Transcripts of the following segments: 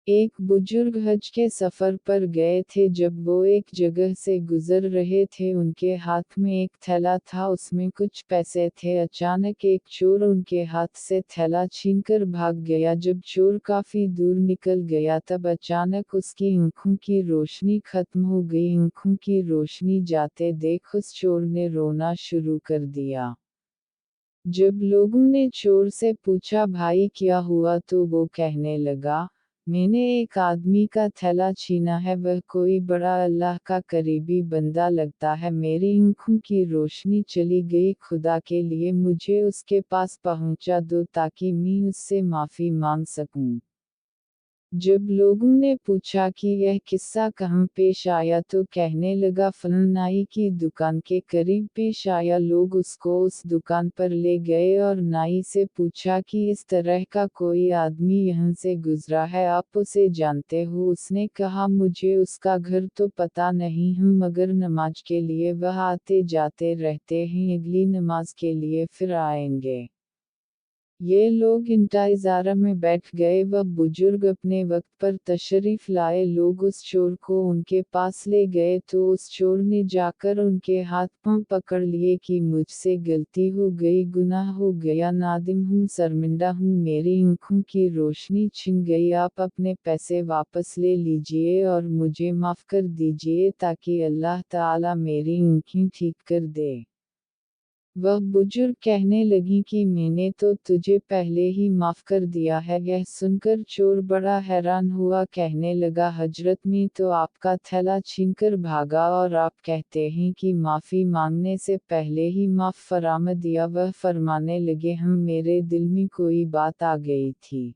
एक बुजुर्ग हज के सफर पर गए थे। जब वो एक जगह से गुजर रहे थे उनके हाथ में एक थैला था, उसमें कुछ पैसे थे। अचानक एक चोर उनके हाथ से थैला छीनकर भाग गया। जब चोर काफी दूर निकल गया तब अचानक उसकी आंखों की रोशनी खत्म हो गई। आंखों की रोशनी जाते देख उस चोर ने रोना शुरू कर दिया। जब लोगों ने चोर से पूछा भाई क्या हुआ तो वो कहने लगा, मैंने एक आदमी का थैला छीना है, वह कोई बड़ा अल्लाह का करीबी बंदा लगता है। मेरी आंखों की रोशनी चली गई, खुदा के लिए मुझे उसके पास पहुंचा दो ताकि मैं उससे माफी मांग सकूं। जब लोगों ने पूछा कि यह किस्सा कहाँ पेश आया तो कहने लगा फलन नाई की दुकान के करीब पेश आया। लोग उसको उस दुकान पर ले गए और नाई से पूछा कि इस तरह का कोई आदमी यहाँ से गुजरा है, आप उसे जानते हो? उसने कहा मुझे उसका घर तो पता नहीं है, मगर नमाज के लिए वह आते जाते रहते हैं, अगली नमाज के लिए फिर आएंगे। ये लोग इंतजार में बैठ गए। वह बुजुर्ग अपने वक्त पर तशरीफ लाए। लोग उस चोर को उनके पास ले गए तो उस चोर ने जाकर उनके हाथ पांव पकड़ लिए कि मुझसे गलती हो गई, गुनाह हो गया, नादिम हूँ, शर्मिंदा हूँ, मेरी आंखों की रोशनी छिन गई, आप अपने पैसे वापस ले लीजिए और मुझे माफ़ कर दीजिए ताकि अल्लाह ताला मेरी आंखें ठीक कर दे। वह बुजुर्ग कहने लगी कि मैंने तो तुझे पहले ही माफ कर दिया है। यह सुनकर चोर बड़ा हैरान हुआ, कहने लगा हजरत मैं तो आपका थैला छीनकर भागा और आप कहते हैं कि माफी मांगने से पहले ही माफ फरमा दिया। वह फरमाने लगे हम, मेरे दिल में कोई बात आ गई थी।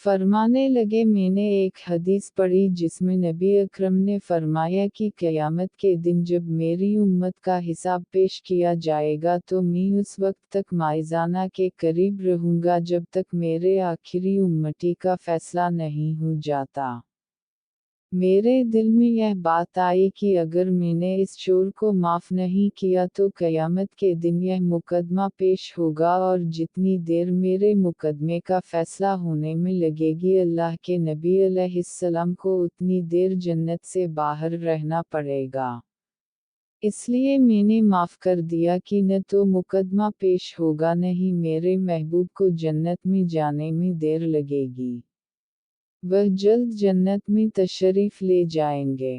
फरमाने लगे मैंने एक हदीस पढ़ी जिसमें नबी अकरम ने फरमाया कि क़यामत के दिन जब मेरी उम्मत का हिसाब पेश किया जाएगा तो मैं उस वक्त तक माइज़ाना के करीब रहूंगा जब तक मेरे आखिरी उम्मती का फैसला नहीं हो जाता। मेरे दिल में यह बात आई कि अगर मैंने इस चोर को माफ़ नहीं किया तो क़यामत के दिन यह मुकदमा पेश होगा और जितनी देर मेरे मुकदमे का फ़ैसला होने में लगेगी अल्लाह के नबी अलैहिस्सलाम को उतनी देर जन्नत से बाहर रहना पड़ेगा। इसलिए मैंने माफ़ कर दिया कि न तो मुकदमा पेश होगा न ही मेरे महबूब को जन्नत में जाने में देर लगेगी। वह जल्द जन्नत में तशरीफ़ ले जाएंगे।